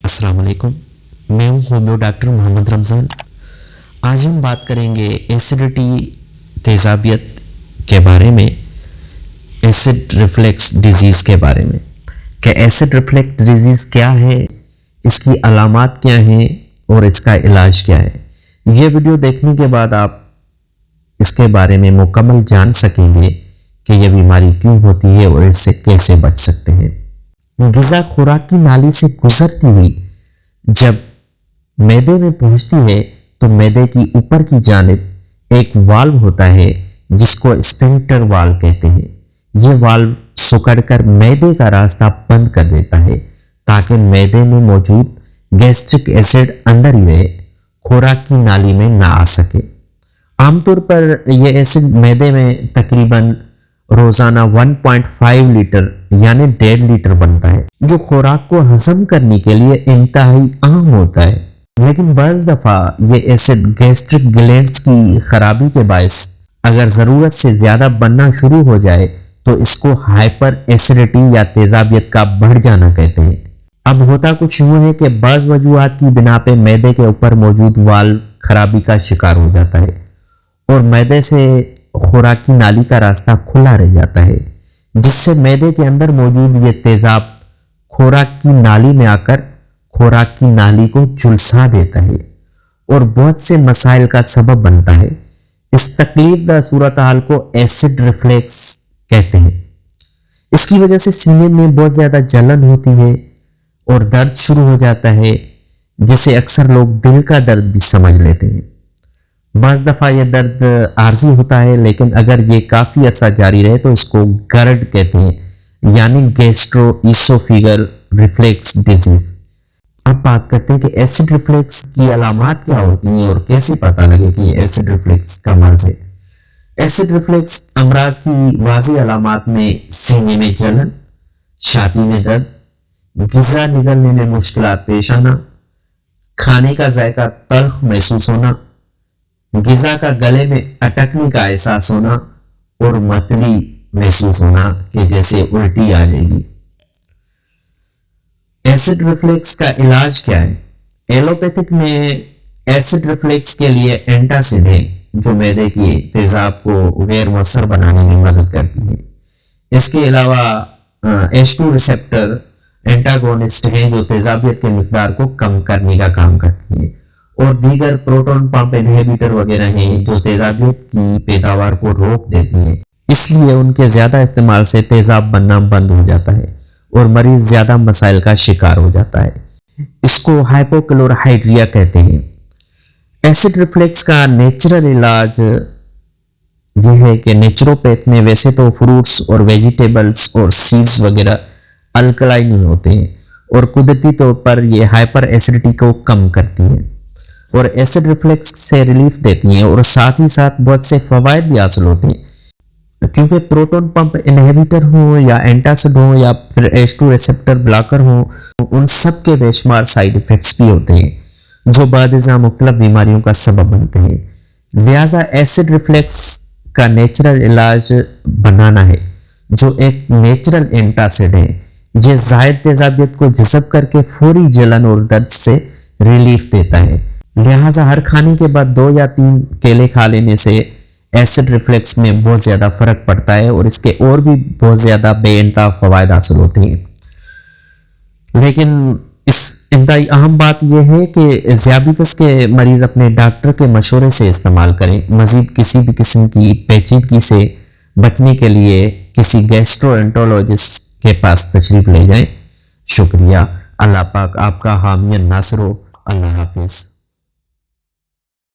अस्सलाम वालेकुम, मैं हूँ होम्यो डॉक्टर मोहम्मद रमज़ान। आज हम बात करेंगे एसिडिटी तेज़ाबियत के बारे में, एसिड रिफ्लेक्स डिजीज़ के बारे में कि एसिड रिफ्लेक्स डिजीज़ क्या है, इसकी अलामात क्या हैं और इसका इलाज क्या है। ये वीडियो देखने के बाद आप इसके बारे में मुकम्मल जान सकेंगे कि यह बीमारी क्यों होती है और इससे कैसे बच सकते हैं। ग़िज़ा खुराक की नाली से गुजरती हुई जब मैदे में पहुंचती है तो मैदे की ऊपर की जानिब एक वाल्व होता है जिसको स्फिंक्टर वाल्व कहते हैं। यह वाल्व सिकुड़कर मैदे का रास्ता बंद कर देता है ताकि मैदे में मौजूद गैस्ट्रिक एसिड अंदर ही रहे, खुराक की नाली में ना आ सके। आमतौर पर यह एसिड मैदे में तकरीबन रोजाना 1.5 लीटर यानी 1.5 लीटर बनता है, जो खुराक को हजम करने के लिए इंतहाई अहम होता है। लेकिन बाज़ दफा ये एसिड गैस्ट्रिक ग्लैंड्स की खराबी के बायस अगर जरूरत से ज्यादा बनना शुरू हो जाए तो इसको हाइपर एसिडिटी या तेजाबियत का बढ़ जाना कहते हैं। अब होता कुछ यूं है कि बाज़ वजूहात की बिना पे मैदे के ऊपर मौजूद वाल्व खराबी का शिकार हो जाता है और मैदे से खुराक की नाली का रास्ता खुला रह जाता है, जिससे मैदे के अंदर मौजूद ये तेजाब खुराक की नाली में आकर खुराक की नाली को झुलसा देता है और बहुत से मसाइल का सबब बनता है। इस तकलीफदा सूरत हाल को एसिड रिफ्लेक्स कहते हैं। इसकी वजह से सीने में बहुत ज्यादा जलन होती है और दर्द शुरू हो जाता है, जिसे अक्सर लोग दिल का दर्द भी समझ लेते हैं। बाज़ दफ़ा यह दर्द आर्जी होता है, लेकिन अगर ये काफ़ी अर्सा जारी रहे तो इसको गर्ड कहते हैं, यानी गैस्ट्रोइसोफेगल रिफ्लेक्स डिजीज। अब बात करते हैं कि एसिड रिफ्लेक्स की अलामात क्या होती हैं और कैसे पता लगे कि एसिड रिफ्लेक्स का मर्ज है। एसिड रिफ्लेक्स अमराज की वाज़ेह अलामात में सीने में जलन, छाती में दर्द, ग़िज़ा निगलने में मुश्किलात पेश आना, खाने का जायका तल्ख महसूस होना, ग़िज़ा का गले में अटकने का एहसास होना और मतली महसूस होना कि जैसे उल्टी आ जाएगी। एसिड रिफ्लेक्स का इलाज क्या है? एलोपैथिक में एसिड रिफ्लेक्स के एंटासिड है जो मैदे की तेजाब को गैर मुअस्सर बनाने में मदद करती है। इसके अलावा H2 रिसेप्टर एंटागोनिस्ट हैं जो तेजाबियत के मिकदार को कम करने का काम करती है, और दीगर प्रोटॉन पंप इनहिबिटर वगैरह हैं जो तेजाबियत की पैदावार को रोक देती हैं। इसलिए उनके ज्यादा इस्तेमाल से तेजाब बनना बंद हो जाता है और मरीज ज्यादा मसाइल का शिकार हो जाता है। इसको हाइपोक्लोराइड्रिया कहते हैं। एसिड रिफ्लेक्स का नेचुरल इलाज यह है कि नेचुरोपैथ में वैसे तो फ्रूट्स और वेजिटेबल्स और सीड्स वगैरह अल्कलाइन ही होते हैं और कुदरती तौर पर यह हाइपर एसिडिटी को कम करती है और एसिड रिफ्लेक्स से रिलीफ देती हैं, और साथ ही साथ बहुत से फवायद भी हासिल होते हैं, क्योंकि प्रोटॉन पंप इनहिबिटर हो या एंटासिड हो या फिर H2 रिसेप्टर ब्लॉकर हो, उन सब के बेशुमार साइड इफेक्ट्स भी होते हैं जो बादिज़ा मुख्तलिफ बीमारियों का सबब बनते हैं। लिहाजा एसिड रिफ्लेक्स का नेचुरल इलाज बनाना है जो एक नेचुरल एंटासिड है। यह जायद तेजाबियत को जज़ब करके फौरी जलन और दर्द से रिलीफ देता है। लिहाजा हर खाने के बाद 2 या 3 केले खा लेने से एसिड रिफ्लेक्स में बहुत ज्यादा फर्क पड़ता है और इसके और भी बहुत ज्यादा बेइंतहा फवायद हासिल होते हैं। लेकिन इस इंतहाई अहम बात यह है कि ज़ियाबितस के मरीज अपने डॉक्टर के मशवरे से इस्तेमाल करें। मजीद किसी भी किस्म की पेचीदगी से बचने के लिए किसी गैस्ट्रोएंटरोलॉजिस्ट के पास तशरीफ ले जाएं। शुक्रिया। अल्लाह पाक आपका हामी नासिर हो। अल्लाह हाफिज।